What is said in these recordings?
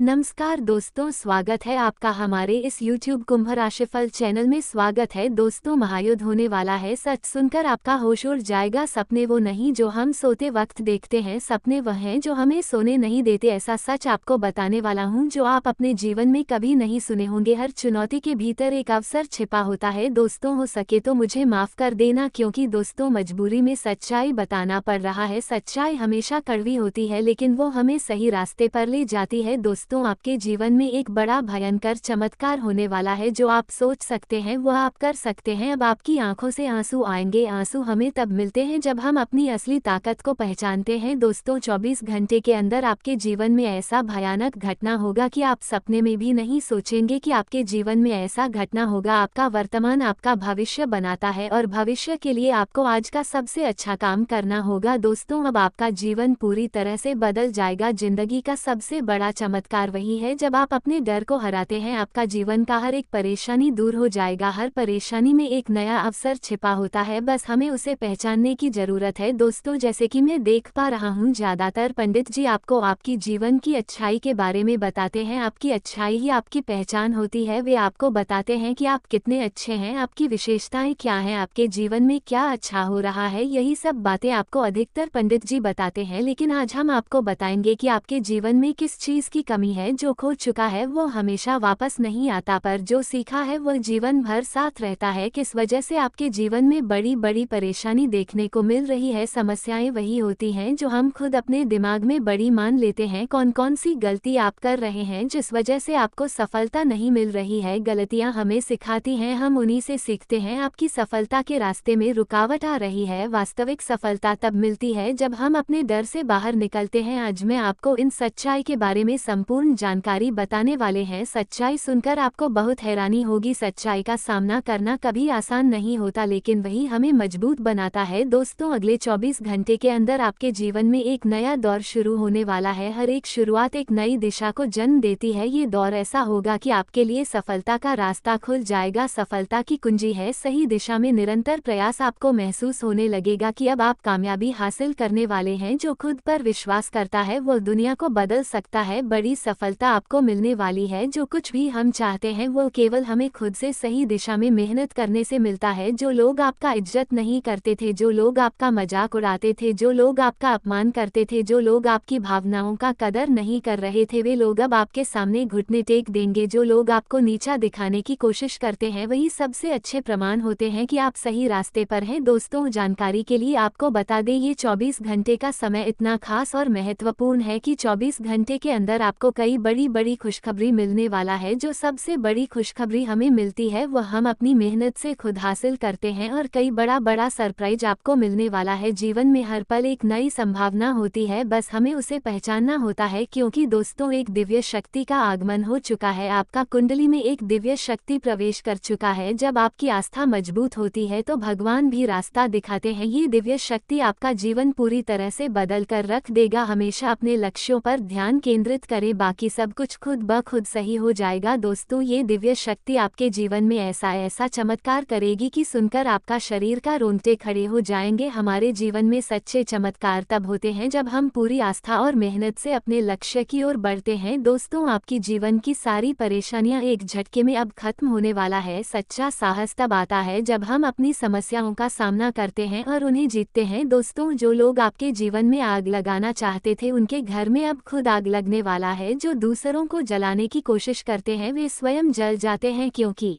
नमस्कार दोस्तों, स्वागत है आपका हमारे इस YouTube कुंभ राशिफल चैनल में। स्वागत है दोस्तों। महायुद्ध होने वाला है। सच सुनकर आपका होश उड़ जाएगा। सपने वो नहीं जो हम सोते वक्त देखते हैं, सपने वह हैं जो हमें सोने नहीं देते। ऐसा सच आपको बताने वाला हूँ जो आप अपने जीवन में कभी नहीं सुने होंगे। हर चुनौती के भीतर एक अवसर छिपा होता है दोस्तों। हो सके तो मुझे माफ कर देना, क्योंकि दोस्तों मजबूरी में सच्चाई बताना पड़ रहा है। सच्चाई हमेशा कड़वी होती है, लेकिन वो हमें सही रास्ते पर ले जाती है। दोस्तों आपके जीवन में एक बड़ा भयंकर चमत्कार होने वाला है। जो आप सोच सकते हैं वह आप कर सकते हैं। अब आपकी आंखों से आंसू आएंगे। आंसू हमें तब मिलते हैं जब हम अपनी असली ताकत को पहचानते हैं। दोस्तों 24 घंटे के अंदर आपके जीवन में ऐसा भयानक घटना होगा कि आप सपने में भी नहीं सोचेंगे कि आपके जीवन में ऐसा घटना होगा। आपका वर्तमान आपका भविष्य बनाता है, और भविष्य के लिए आपको आज का सबसे अच्छा काम करना होगा। दोस्तों अब आपका जीवन पूरी तरह से बदल जाएगा। जिंदगी का सबसे बड़ा चमत्कार वही है जब आप अपने डर को हराते हैं। आपका जीवन का हर एक परेशानी दूर हो जाएगा। हर परेशानी में एक नया अवसर छिपा होता है, बस हमें उसे पहचानने की जरूरत है। दोस्तों जैसे कि मैं देख पा रहा हूँ, ज्यादातर पंडित जी आपको आपकी जीवन की अच्छाई के बारे में बताते हैं। आपकी अच्छाई ही आपकी पहचान होती है। वे आपको बताते हैं कि आप कितने अच्छे हैं, आपकी विशेषताएं क्या हैं, आपके जीवन में क्या अच्छा हो रहा है। यही सब बातें आपको अधिकतर पंडित जी बताते हैं, लेकिन आज हम आपको बताएंगे कि आपके जीवन में किस चीज की कमी है। जो खो चुका है वो हमेशा वापस नहीं आता, पर जो सीखा है वह जीवन भर साथ रहता है। किस वजह से आपके जीवन में बड़ी बड़ी परेशानी देखने को मिल रही है। समस्याएं वही होती हैं जो हम खुद अपने दिमाग में बड़ी मान लेते हैं। कौन कौन सी गलती आप कर रहे हैं जिस वजह से आपको सफलता नहीं मिल रही है। गलतियां हमें सिखाती हैं, हम उन्हीं से सीखते हैं। आपकी सफलता के रास्ते में रुकावट आ रही है। वास्तविक सफलता तब मिलती है जब हम अपने डर से बाहर निकलते हैं। आज मैं आपको इन सच्चाई के बारे में संपूर्ण जानकारी बताने वाले हैं। सच्चाई सुनकर आपको बहुत हैरानी होगी। सच्चाई का सामना करना कभी आसान नहीं होता, लेकिन वही हमें मजबूत बनाता है। दोस्तों अगले 24 घंटे के अंदर आपके जीवन में एक नया दौर शुरू होने वाला है। हर एक शुरुआत एक नई दिशा को जन्म देती है। ये दौर ऐसा होगा कि आपके लिए सफलता का रास्ता खुल जाएगा। सफलता की कुंजी है सही दिशा में निरंतर प्रयास। आपको महसूस होने लगेगा कि अब आप कामयाबी हासिल करने वाले हैं। जो खुद पर विश्वास करता है वो दुनिया को बदल सकता है। बड़ी सफलता आपको मिलने वाली है। जो कुछ भी हम चाहते हैं वो केवल हमें खुद से सही दिशा में मेहनत करने से मिलता है। जो लोग आपका इज्जत नहीं करते थे, जो लोग आपका मजाक उड़ाते थे, जो लोग आपका अपमान करते थे, जो लोग आपकी भावनाओं का कदर नहीं कर रहे थे, वे लोग अब आपके सामने घुटने टेक देंगे। जो लोग आपको नीचा दिखाने की कोशिश करते हैं वही सबसे अच्छे प्रमाण होते हैं कि आप सही रास्ते पर हैं। दोस्तों जानकारी के लिए आपको बता दें, ये 24 घंटे का समय इतना खास और महत्वपूर्ण है कि 24 घंटे के अंदर आपको कई बड़ी बड़ी खुशखबरी मिलने वाला है। जो सबसे बड़ी खुशखबरी हमें मिलती है वह हम अपनी मेहनत से खुद हासिल करते हैं, और कई बड़ा बड़ा सरप्राइज आपको मिलने वाला है। जीवन में हर पल एक नई संभावना होती है, बस हमें उसे पहचानना होता है। क्योंकि दोस्तों एक दिव्य शक्ति का आगमन हो चुका है। आपका कुंडली में एक दिव्य शक्ति प्रवेश कर चुका है। जब आपकी आस्था मजबूत होती है तो भगवान भी रास्ता दिखाते हैं। ये दिव्य शक्ति आपका जीवन पूरी तरह से बदल कर रख देगा। हमेशा अपने लक्ष्यों पर ध्यान केंद्रित करें, बाकी सब कुछ खुद ब खुद सही हो जाएगा। दोस्तों ये दिव्य शक्ति आपके जीवन में ऐसा चमत्कार करेगी कि सुनकर आपका शरीर का रोंगटे खड़े हो जाएंगे। हमारे जीवन में सच्चे चमत्कार तब होते हैं जब हम पूरी आस्था और मेहनत से अपने लक्ष्य की ओर बढ़ते हैं। दोस्तों आपकी जीवन की सारी परेशानियां एक झटके में अब खत्म होने वाला है। सच्चा साहस तब आता है जब हम अपनी समस्याओं का सामना करते हैं और उन्हें जीतते हैं। दोस्तों जो लोग आपके जीवन में आग लगाना चाहते थे उनके घर में अब खुद आग लगने वाला है। जो दूसरों को जलाने की कोशिश करते हैं वे स्वयं जल जाते हैं, क्योंकि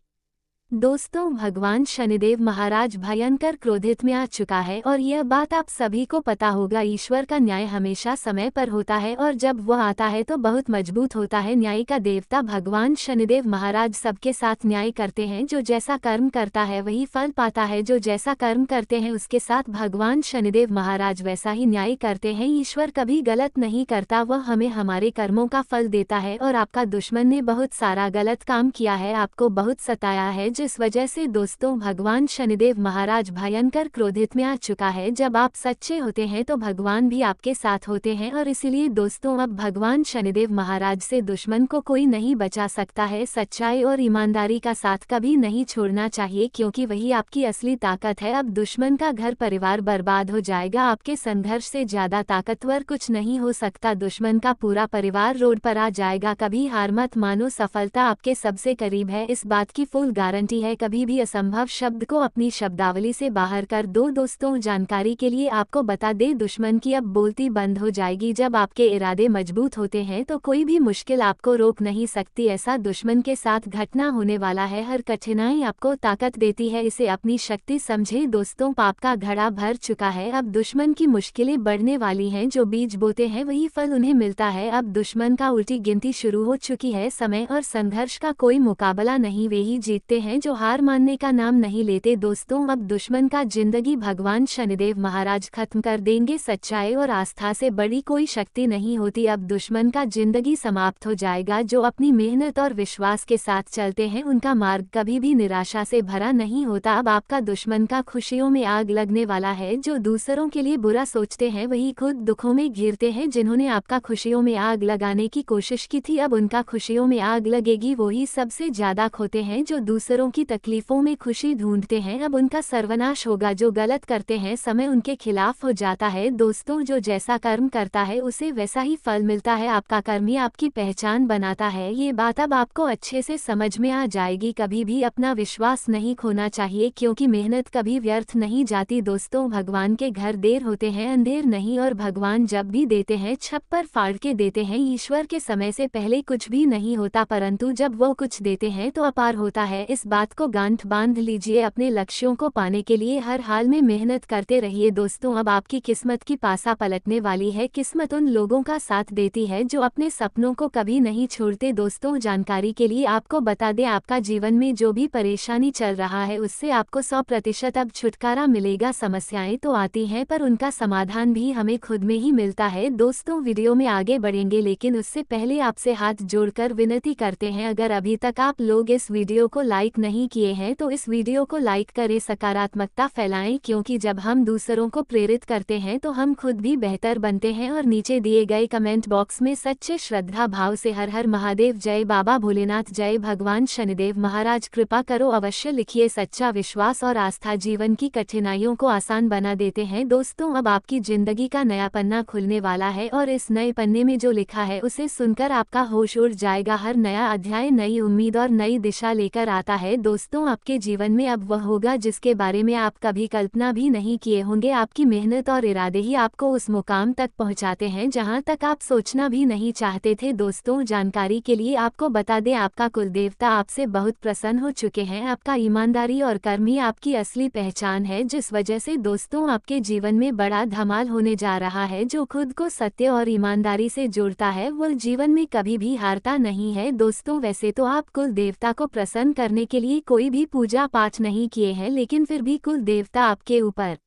दोस्तों भगवान शनिदेव महाराज भयंकर क्रोधित में आ चुका है। और यह बात आप सभी को पता होगा। ईश्वर का न्याय हमेशा समय पर होता है, और जब वह आता है तो बहुत मजबूत होता है। न्याय का देवता भगवान शनिदेव महाराज सबके साथ न्याय करते हैं। जो जैसा कर्म करता है वही फल पाता है। जो जैसा कर्म करते हैं उसके साथ भगवान शनिदेव महाराज वैसा ही न्याय करते हैं। ईश्वर कभी गलत नहीं करता, वह हमें हमारे कर्मों का फल देता है। और आपका दुश्मन ने बहुत सारा गलत काम किया है, आपको बहुत सताया है, जिस वजह से दोस्तों भगवान शनिदेव महाराज भयंकर क्रोधित में आ चुका है। जब आप सच्चे होते हैं तो भगवान भी आपके साथ होते हैं और इसीलिए दोस्तों अब भगवान शनिदेव महाराज से दुश्मन को कोई नहीं बचा सकता है। सच्चाई और ईमानदारी का साथ कभी नहीं छोड़ना चाहिए, क्योंकि वही आपकी असली ताकत है। अब दुश्मन का घर परिवार बर्बाद हो जाएगा, आपके संघर्ष से ज्यादा ताकतवर कुछ नहीं हो सकता। दुश्मन का पूरा परिवार रोड पर आ जाएगा। कभी हार मत मानो, सफलता आपके सबसे करीब है, इस बात की फुल गारंटी है। कभी भी असंभव शब्द को अपनी शब्दावली से बाहर कर दो। दोस्तों जानकारी के लिए आपको बता दे, दुश्मन की अब बोलती बंद हो जाएगी। जब आपके इरादे मजबूत होते हैं तो कोई भी मुश्किल आपको रोक नहीं सकती। ऐसा दुश्मन के साथ घटना होने वाला है। हर कठिनाई आपको ताकत देती है, इसे अपनी शक्ति समझे। दोस्तों पाप का घड़ा भर चुका है, अब दुश्मन की मुश्किलें बढ़ने वाली हैं। जो बीज बोते हैं वही फल उन्हें मिलता है। अब दुश्मन का उल्टी गिनती शुरू हो चुकी है। समय और संघर्ष का कोई मुकाबला नहीं, वे ही जीतते हैं जो हार मानने का नाम नहीं लेते। दोस्तों अब दुश्मन का जिंदगी भगवान शनिदेव महाराज खत्म कर देंगे। सच्चाई और आस्था से बड़ी कोई शक्ति नहीं होती। अब दुश्मन का जिंदगी समाप्त हो जाएगा। जो अपनी मेहनत और विश्वास के साथ चलते हैं उनका मार्ग कभी भी निराशा से भरा नहीं होता। अब आपका दुश्मन का खुशियों में आग लगने वाला है। जो दूसरों के लिए बुरा सोचते हैं वही खुद दुखों में घिरते हैं। जिन्होंने आपका खुशियों में आग लगाने की कोशिश की थी अब उनका खुशियों में आग लगेगी। वही सबसे ज्यादा खोते हैं जो दूसरों की तकलीफों में खुशी ढूंढते हैं, अब उनका सर्वनाश होगा। जो गलत करते हैं समय उनके खिलाफ हो जाता है। दोस्तों जो जैसा कर्म करता है उसे वैसा ही फल मिलता है। आपका कर्म ही आपकी पहचान बनाता है, ये बात अब आपको अच्छे से समझ में आ जाएगी। कभी भी अपना विश्वास नहीं खोना चाहिए, क्योंकि मेहनत कभी व्यर्थ नहीं जाती। दोस्तों भगवान के घर देर होते हैं अंधेर नहीं, और भगवान जब भी देते हैं छप्पर फाड़ के देते हैं। ईश्वर के समय से पहले कुछ भी नहीं होता, परंतु जब वो कुछ देते हैं तो अपार होता है। इस बात को गांठ बांध लीजिए। अपने लक्ष्यों को पाने के लिए हर हाल में मेहनत करते रहिए। दोस्तों अब आपकी किस्मत की पासा पलटने वाली है। किस्मत उन लोगों का साथ देती है जो अपने सपनों को कभी नहीं छोड़ते। दोस्तों जानकारी के लिए आपको बता दें, आपका जीवन में जो भी परेशानी चल रहा है उससे आपको 100% अब छुटकारा मिलेगा। समस्याएं तो आती हैं पर उनका समाधान भी हमें खुद में ही मिलता है। दोस्तों वीडियो में आगे बढ़ेंगे, लेकिन उससे पहले आपसे हाथ जोड़कर विनती करते हैं, अगर अभी तक आप लोग इस वीडियो को लाइक नहीं किए हैं तो इस वीडियो को लाइक करें, सकारात्मकता फैलाएं, क्योंकि जब हम दूसरों को प्रेरित करते हैं तो हम खुद भी बेहतर बनते हैं। और नीचे दिए गए कमेंट बॉक्स में सच्चे श्रद्धा भाव से हर हर महादेव, जय बाबा भोलेनाथ, जय भगवान शनिदेव महाराज कृपा करो अवश्य लिखिए। सच्चा विश्वास और आस्था जीवन की कठिनाइयों को आसान बना देते हैं। दोस्तों अब आपकी जिंदगी का नया पन्ना खुलने वाला है और इस नए पन्ने में जो लिखा है उसे सुनकर आपका होश उड़ जाएगा। हर नया अध्याय नई उम्मीद और नई दिशा लेकर आता है। दोस्तों आपके जीवन में अब वह होगा जिसके बारे में आप कभी कल्पना भी नहीं किए होंगे। आपकी मेहनत और इरादे ही आपको उस मुकाम तक पहुंचाते हैं जहां तक आप सोचना भी नहीं चाहते थे। दोस्तों जानकारी के लिए आपको बता दें, आपका कुलदेवता आपसे बहुत प्रसन्न हो चुके हैं। आपका ईमानदारी और कर्म ही आपकी असली पहचान है, जिस वजह से दोस्तों आपके जीवन में बड़ा धमाल होने जा रहा है। जो खुद को सत्य और ईमानदारी से जोड़ता है वह जीवन में कभी भी हारता नहीं है। दोस्तों वैसे तो आप कुल देवता को प्रसन्न करने के लिए कोई भी पूजा पाठ नहीं किए हैं, लेकिन फिर भी कुल देवता आपके ऊपर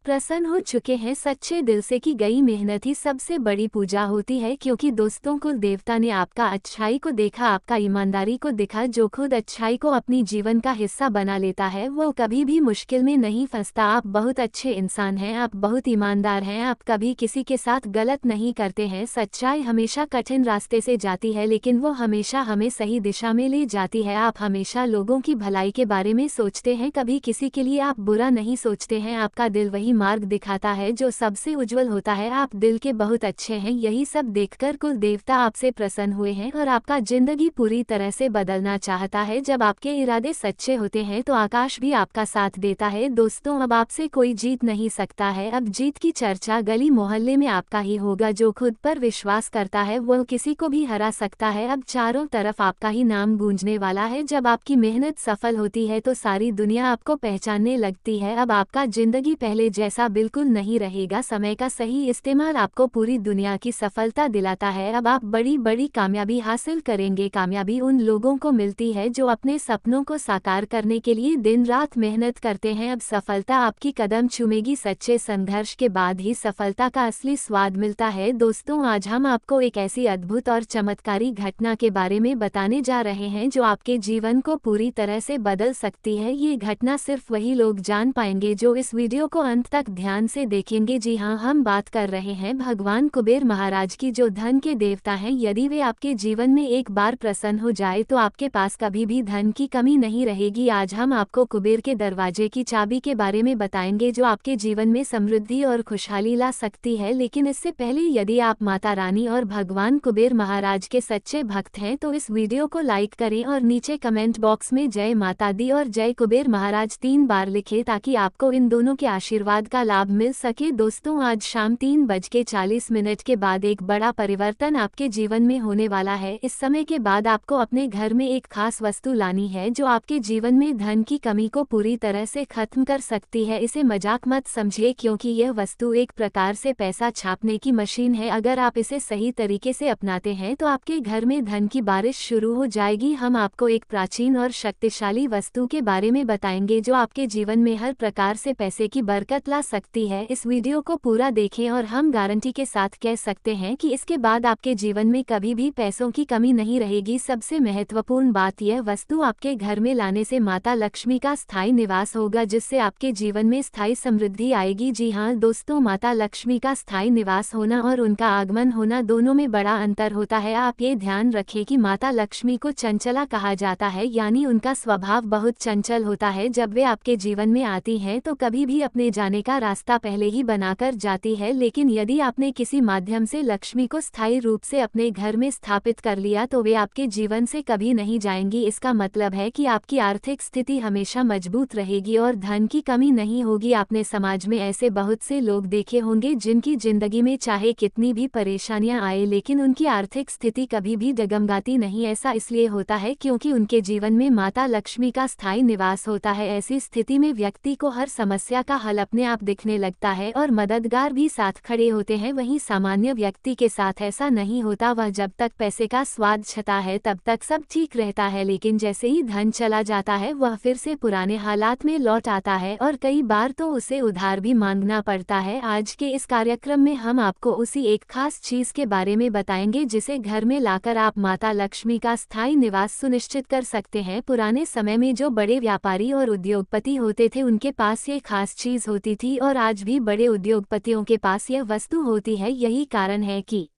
प्रसन्न हो चुके हैं। सच्चे दिल से की गई मेहनत ही सबसे बड़ी पूजा होती है, क्योंकि दोस्तों कुल देवता ने आपका अच्छाई को देखा, आपका ईमानदारी को देखा। जो खुद अच्छाई को अपनी जीवन का हिस्सा बना लेता है वो कभी भी मुश्किल में नहीं फंसता। आप बहुत अच्छे इंसान हैं, आप बहुत ईमानदार हैं, आप कभी किसी के साथ गलत नहीं करते हैं। सच्चाई हमेशा कठिन रास्ते से जाती है, लेकिन वो हमेशा हमें सही दिशा में ले जाती है। आप हमेशा लोगों की भलाई के बारे में सोचते हैं, कभी किसी के लिए आप बुरा नहीं सोचते हैं। आपका दिल वही मार्ग दिखाता है जो सबसे उज्जवल होता है। आप दिल के बहुत अच्छे हैं, यही सब देखकर कुल देवता आपसे प्रसन्न हुए हैं और आपका जिंदगी पूरी तरह से बदलना चाहता है। जब आपके इरादे सच्चे होते हैं तो आकाश भी आपका साथ देता है। दोस्तों अब आपसे कोई जीत नहीं सकता है, अब जीत की चर्चा गली मोहल्ले में आपका ही होगा। जो खुद पर विश्वास करता है वह किसी को भी हरा सकता है। अब चारों तरफ आपका ही नाम गूंजने वाला है। जब आपकी मेहनत सफल होती है तो सारी दुनिया आपको पहचानने लगती है। अब आपका जिंदगी पहले जैसा बिल्कुल नहीं रहेगा। समय का सही इस्तेमाल आपको पूरी दुनिया की सफलता दिलाता है। अब आप बड़ी बड़ी कामयाबी हासिल करेंगे। कामयाबी उन लोगों को मिलती है जो अपने सपनों को साकार करने के लिए दिन रात मेहनत करते हैं। अब सफलता आपकी कदम चूमेगी। सच्चे संघर्ष के बाद ही सफलता का असली स्वाद मिलता है। दोस्तों, आज हम आपको एक ऐसी अद्भुत और चमत्कारी घटना के बारे में बताने जा रहे हैं जो आपके जीवन को पूरी तरह से बदल सकती है। ये घटना सिर्फ वही लोग जान पाएंगे जो इस वीडियो को अंत तक ध्यान से देखेंगे। जी हाँ, हम बात कर रहे हैं भगवान कुबेर महाराज की, जो धन के देवता हैं। यदि वे आपके जीवन में एक बार प्रसन्न हो जाए तो आपके पास कभी भी धन की कमी नहीं रहेगी। आज हम आपको कुबेर के दरवाजे की चाबी के बारे में बताएंगे जो आपके जीवन में समृद्धि और खुशहाली ला सकती है। लेकिन इससे पहले, यदि आप माता रानी और भगवान कुबेर महाराज के सच्चे भक्त हैं तो इस वीडियो को लाइक करें और नीचे कमेंट बॉक्स में जय माता दी और जय कुबेर महाराज 3 बार लिखें ताकि आपको इन दोनों के आशीर्वाद का लाभ मिल सके। दोस्तों, आज शाम 3:40 के बाद एक बड़ा परिवर्तन आपके जीवन में होने वाला है। इस समय के बाद आपको अपने घर में एक खास वस्तु लानी है जो आपके जीवन में धन की कमी को पूरी तरह से खत्म कर सकती है। इसे मजाक मत समझिए, क्योंकि यह वस्तु एक प्रकार से पैसा छापने की मशीन है। अगर आप इसे सही तरीके से अपनाते हैं तो आपके घर में धन की बारिश शुरू हो जाएगी। हम आपको एक प्राचीन और शक्तिशाली वस्तु के बारे में बताएंगे जो आपके जीवन में हर प्रकार से पैसे की बरकत ला सकती है। इस वीडियो को पूरा देखें और हम गारंटी के साथ कह सकते हैं कि इसके बाद आपके जीवन में कभी भी पैसों की कमी नहीं रहेगी। सबसे महत्वपूर्ण बात, यह वस्तु आपके घर में लाने से माता लक्ष्मी का स्थायी निवास होगा, जिससे आपके जीवन में स्थायी समृद्धि आएगी। जी हाँ दोस्तों, माता लक्ष्मी का स्थायी निवास होना और उनका आगमन होना दोनों में बड़ा अंतर होता है। आप ये ध्यान रखें कि माता लक्ष्मी को चंचला कहा जाता है, यानी उनका स्वभाव बहुत चंचल होता है। जब वे आपके जीवन में आती हैं तो कभी भी अपने जाने का रास्ता पहले ही बनाकर जाती है। लेकिन यदि आपने किसी माध्यम से लक्ष्मी को स्थायी रूप से अपने घर में स्थापित कर लिया तो वे आपके जीवन से कभी नहीं जाएंगी। इसका मतलब है कि आपकी आर्थिक स्थिति हमेशा मजबूत रहेगी और धन की कमी नहीं होगी। आपने समाज में ऐसे बहुत से लोग देखे होंगे जिनकी जिंदगी में चाहे कितनी भी परेशानियां आए लेकिन उनकी आर्थिक स्थिति कभी भी डगमगाती नहीं। ऐसा इसलिए होता है क्योंकि उनके जीवन में माता लक्ष्मी का स्थायी निवास होता है। ऐसी स्थिति में व्यक्ति को हर समस्या का हल अपने आप दिखने लगता है और मददगार भी साथ खड़े होते हैं। वहीं सामान्य व्यक्ति के साथ ऐसा नहीं होता। वह जब तक पैसे का स्वाद छता है तब तक सब ठीक रहता है, लेकिन जैसे ही धन चला जाता है वह फिर से पुराने हालात में लौट आता है और कई बार तो उसे उधार भी मांगना पड़ता है। आज के इस कार्यक्रम में हम आपको उसी एक खास चीज के बारे में बताएंगे जिसे घर में लाकर आप माता लक्ष्मी का स्थायी निवास सुनिश्चित कर सकते हैं। पुराने समय में जो बड़े व्यापारी और उद्योगपति होते थे उनके पास ये खास चीज होती थी और आज भी बड़े उद्योगपतियों के पास यह वस्तु होती है। यही कारण है कि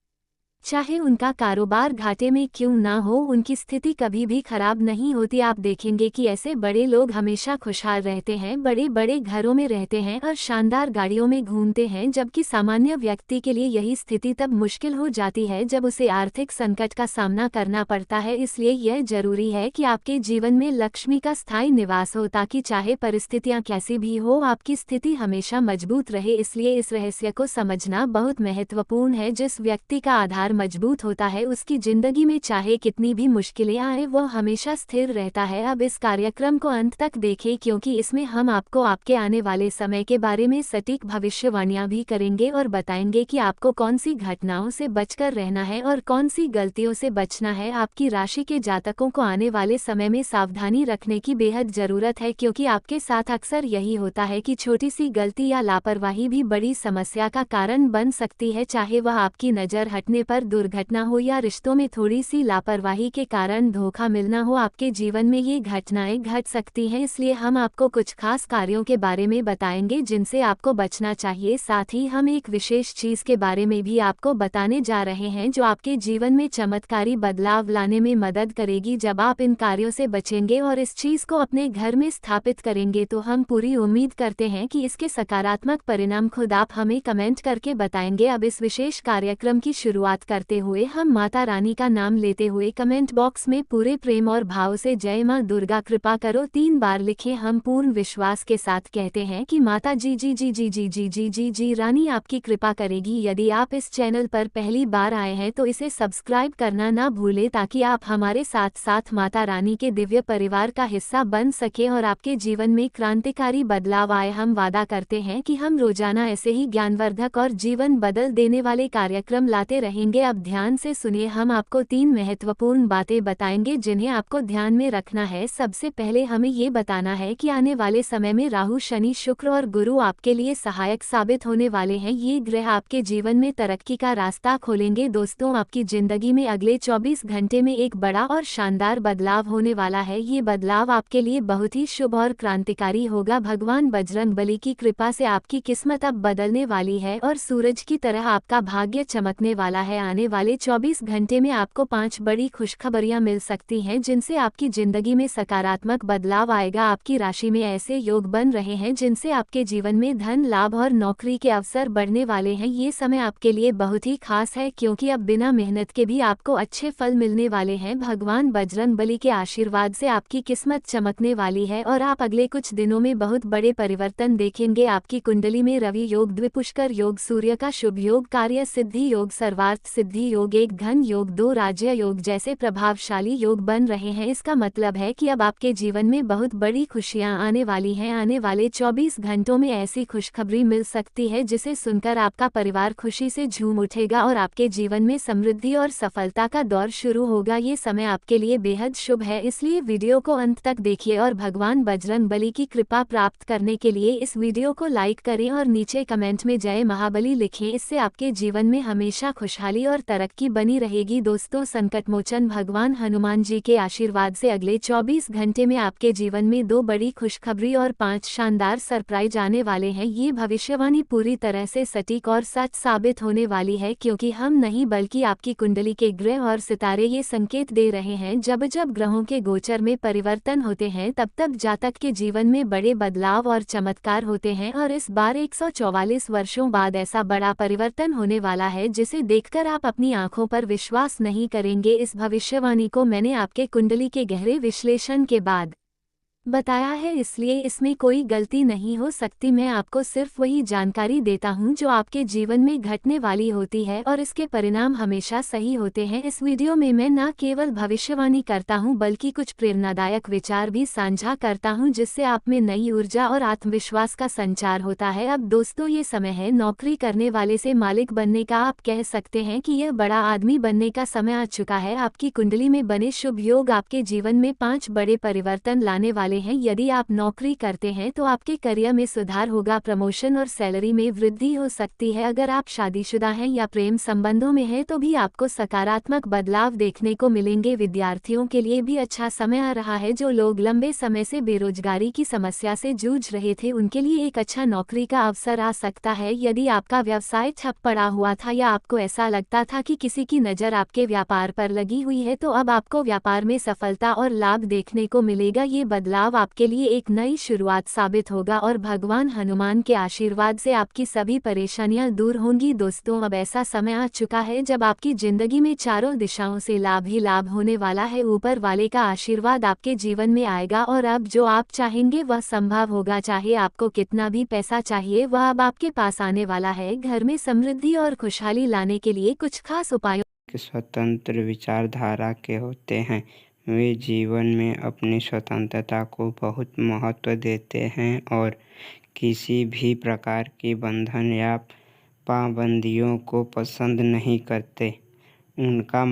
चाहे उनका कारोबार घाटे में क्यों ना हो, उनकी स्थिति कभी भी खराब नहीं होती। आप देखेंगे कि ऐसे बड़े लोग हमेशा खुशहाल रहते हैं, बड़े बड़े घरों में रहते हैं और शानदार गाड़ियों में घूमते हैं, जबकि सामान्य व्यक्ति के लिए यही स्थिति तब मुश्किल हो जाती है जब उसे आर्थिक संकट का सामना करना पड़ता है। इसलिए यह जरूरी है कि आपके जीवन में लक्ष्मी का स्थायी निवास हो, ताकि चाहे परिस्थितियां कैसी भी हो आपकी स्थिति हमेशा मजबूत रहे। इसलिए इस रहस्य को समझना बहुत महत्वपूर्ण है। जिस व्यक्ति का आधार मजबूत होता है उसकी जिंदगी में चाहे कितनी भी मुश्किलें आए वह हमेशा स्थिर रहता है। अब इस कार्यक्रम को अंत तक देखें, क्योंकि इसमें हम आपको आपके आने वाले समय के बारे में सटीक भविष्यवाणियां भी करेंगे और बताएंगे कि आपको कौन सी घटनाओं से बचकर रहना है और कौन सी गलतियों से बचना है। आपकी राशि के जातकों को आने वाले समय में सावधानी रखने की बेहद जरूरत है, क्योंकि आपके साथ अक्सर यही होता है कि छोटी सी गलती या लापरवाही भी बड़ी समस्या का कारण बन सकती है। चाहे वह आपकी नज़र हटने पर दुर्घटना हो या रिश्तों में थोड़ी सी लापरवाही के कारण धोखा मिलना हो, आपके जीवन में ये घटनाएं घट सकती हैं। इसलिए हम आपको कुछ खास कार्यों के बारे में बताएंगे जिनसे आपको बचना चाहिए। साथ ही हम एक विशेष चीज के बारे में भी आपको बताने जा रहे हैं जो आपके जीवन में चमत्कारी बदलाव लाने में मदद करेगी। जब आप इन कार्यों से बचेंगे और इस चीज को अपने घर में स्थापित करेंगे तो हम पूरी उम्मीद करते हैं कि इसके सकारात्मक परिणाम खुद आप हमें कमेंट करके बताएंगे। अब इस विशेष कार्यक्रम की शुरुआत करते हुए हम माता रानी का नाम लेते हुए कमेंट बॉक्स में पूरे प्रेम और भाव से जय मां दुर्गा कृपा करो 3 बार लिखें। हम पूर्ण विश्वास के साथ कहते हैं कि माता जी जी जी जी जी जी जी जी जी रानी आपकी कृपा करेगी। यदि आप इस चैनल पर पहली बार आए हैं तो इसे सब्सक्राइब करना ना भूलें ताकि आप हमारे साथ साथ माता रानी के दिव्य परिवार का हिस्सा बन सके और आपके जीवन में क्रांतिकारी बदलाव आए। हम वादा करते हैं कि हम रोजाना ऐसे ही ज्ञानवर्धक और जीवन बदल देने वाले कार्यक्रम लाते रहेंगे। अब ध्यान से सुनिए, हम आपको 3 महत्वपूर्ण बातें बताएंगे जिन्हें आपको ध्यान में रखना है। सबसे पहले हमें ये बताना है कि आने वाले समय में राहु, शनि, शुक्र और गुरु आपके लिए सहायक साबित होने वाले हैं। ये ग्रह आपके जीवन में तरक्की का रास्ता खोलेंगे। दोस्तों, आपकी जिंदगी में अगले 24 घंटे में एक बड़ा और शानदार बदलाव होने वाला है। ये बदलाव आपके लिए बहुत ही शुभ और क्रांतिकारी होगा। भगवान बजरंगबली की कृपा से आपकी किस्मत अब बदलने वाली है और सूरज की तरह आपका भाग्य चमकने वाला है। आने वाले 24 घंटे में आपको 5 बड़ी खुशखबरियां मिल सकती हैं जिनसे आपकी जिंदगी में सकारात्मक बदलाव आएगा। आपकी राशि में ऐसे योग बन रहे हैं जिनसे आपके जीवन में धन लाभ और नौकरी के अवसर बढ़ने वाले हैं। ये समय आपके लिए बहुत ही खास है क्योंकि अब बिना मेहनत के भी आपको अच्छे फल मिलने वाले हैं। भगवान बजरंगबली के आशीर्वाद से आपकी किस्मत चमकने वाली है और आप अगले कुछ दिनों में बहुत बड़े परिवर्तन देखेंगे। आपकी कुंडली में रवि योग, द्विपुष्कर योग, सूर्य का शुभ योग, कार्य सिद्धि योग, सर्वार्थ सिद्धि योग, एक धन योग, 2 राज्य योग जैसे प्रभावशाली योग बन रहे हैं। इसका मतलब है कि अब आपके जीवन में बहुत बड़ी खुशियां आने वाली हैं। आने वाले 24 घंटों में ऐसी खुशखबरी मिल सकती है जिसे सुनकर आपका परिवार खुशी से झूम उठेगा और आपके जीवन में समृद्धि और सफलता का दौर शुरू होगा। ये समय आपके लिए बेहद शुभ है, इसलिए वीडियो को अंत तक देखिए और भगवान बजरंगबली की कृपा प्राप्त करने के लिए इस वीडियो को लाइक करें और नीचे कमेंट में जय महाबली लिखें। इससे आपके जीवन में हमेशा खुशहाली और तरक्की बनी रहेगी। दोस्तों, संकटमोचन भगवान हनुमान जी के आशीर्वाद से अगले 24 घंटे में आपके जीवन में 2 बड़ी खुशखबरी और 5 शानदार सरप्राइज आने वाले हैं। ये भविष्यवाणी पूरी तरह से सटीक और सच साबित होने वाली है क्योंकि हम नहीं बल्कि आपकी कुंडली के ग्रह और सितारे ये संकेत दे रहे हैं। जब जब ग्रहों के गोचर में परिवर्तन होते हैं तब तब जातक के जीवन में बड़े बदलाव और चमत्कार होते हैं और इस बार 144 वर्षों बाद ऐसा बड़ा परिवर्तन होने वाला है जिसे देखकर आप अपनी आंखों पर विश्वास नहीं करेंगे। इस भविष्यवाणी को मैंने आपके कुंडली के गहरे विश्लेषण के बाद बताया है, इसलिए इसमें कोई गलती नहीं हो सकती। मैं आपको सिर्फ वही जानकारी देता हूं जो आपके जीवन में घटने वाली होती है और इसके परिणाम हमेशा सही होते हैं। इस वीडियो में मैं न केवल भविष्यवाणी करता हूं बल्कि कुछ प्रेरणादायक विचार भी साझा करता हूं जिससे आप में नई ऊर्जा और आत्मविश्वास का संचार होता है। अब दोस्तों, ये समय है नौकरी करने वाले से मालिक बनने का। आप कह सकते हैं कि यह बड़ा आदमी बनने का समय आ चुका है। आपकी कुंडली में बने शुभ योग आपके जीवन में 5 बड़े परिवर्तन लाने वाले हैं। यदि आप नौकरी करते हैं तो आपके करियर में सुधार होगा, प्रमोशन और सैलरी में वृद्धि हो सकती है। अगर आप शादीशुदा हैं या प्रेम संबंधों में हैं तो भी आपको सकारात्मक बदलाव देखने को मिलेंगे। विद्यार्थियों के लिए भी अच्छा समय आ रहा है। जो लोग लंबे समय से बेरोजगारी की समस्या से जूझ रहे थे उनके लिए एक अच्छा नौकरी का अवसर आ सकता है। यदि आपका व्यवसाय ठप पड़ा हुआ था या आपको ऐसा लगता था कि किसी की नज़र आपके व्यापार पर लगी हुई है तो अब आपको व्यापार में सफलता और लाभ देखने को मिलेगा। ये बदलाव आपके लिए एक नई शुरुआत साबित होगा और भगवान हनुमान के आशीर्वाद से आपकी सभी परेशानियां दूर होंगी। दोस्तों, अब ऐसा समय आ चुका है जब आपकी जिंदगी में चारों दिशाओं से लाभ ही लाभ होने वाला है। ऊपर वाले का आशीर्वाद आपके जीवन में आएगा और अब जो आप चाहेंगे वह संभव होगा। चाहे आपको कितना भी पैसा चाहिए वह अब आपके पास आने वाला है। घर में समृद्धि और खुशहाली लाने के लिए कुछ खास उपायों स्वतंत्र विचारधारा के होते हैं। वे जीवन में अपनी स्वतंत्रता को बहुत महत्व देते हैं और किसी भी प्रकार की बंधन या पाबंदियों को पसंद नहीं करते। उनका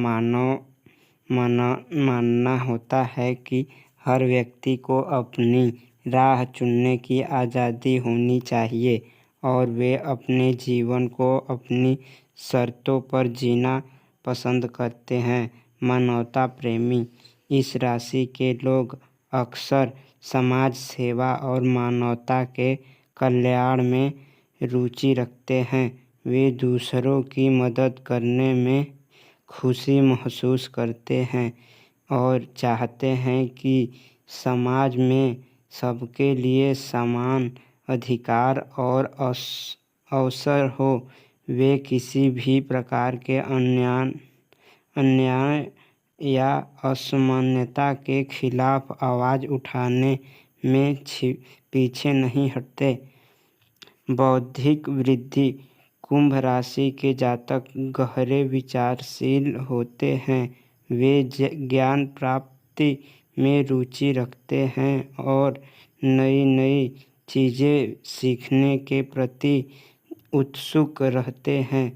मानना होता है कि हर व्यक्ति को अपनी राह चुनने की आज़ादी होनी चाहिए और वे अपने जीवन को अपनी शर्तों पर जीना पसंद करते हैं। मानवता प्रेमी इस राशि के लोग अक्सर समाज सेवा और मानवता के कल्याण में रुचि रखते हैं। वे दूसरों की मदद करने में खुशी महसूस करते हैं और चाहते हैं कि समाज में सबके लिए समान अधिकार और अवसर हो। वे किसी भी प्रकार के अन्याय या असमानता के खिलाफ आवाज़ उठाने में पीछे नहीं हटते। बौद्धिक वृद्धि। कुंभ राशि के जातक गहरे विचारशील होते हैं। वे ज्ञान प्राप्ति में रुचि रखते हैं और नई नई चीज़ें सीखने के प्रति उत्सुक रहते हैं।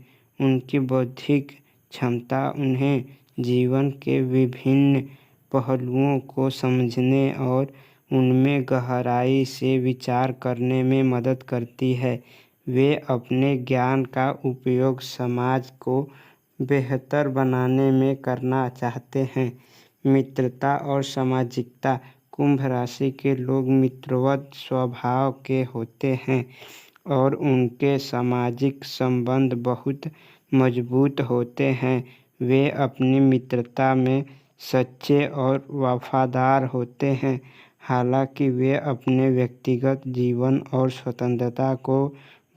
उनकी बौद्धिक क्षमता उन्हें जीवन के विभिन्न पहलुओं को समझने और उनमें गहराई से विचार करने में मदद करती है। वे अपने ज्ञान का उपयोग समाज को बेहतर बनाने में करना चाहते हैं। मित्रता और सामाजिकता। कुंभ राशि के लोग मित्रवत स्वभाव के होते हैं और उनके सामाजिक संबंध बहुत मजबूत होते हैं। वे अपनी मित्रता में सच्चे और वफादार होते हैं। हालांकि वे अपने व्यक्तिगत जीवन और स्वतंत्रता को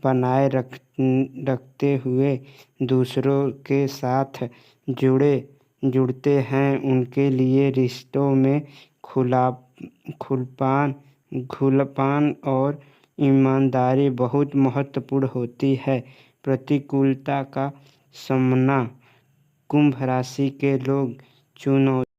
बनाए रखते हुए दूसरों के साथ जुड़ते हैं। उनके लिए रिश्तों में खुलापन और ईमानदारी बहुत महत्वपूर्ण होती है। प्रतिकूलता का सामना। कुंभ राशि के लोग चुनौती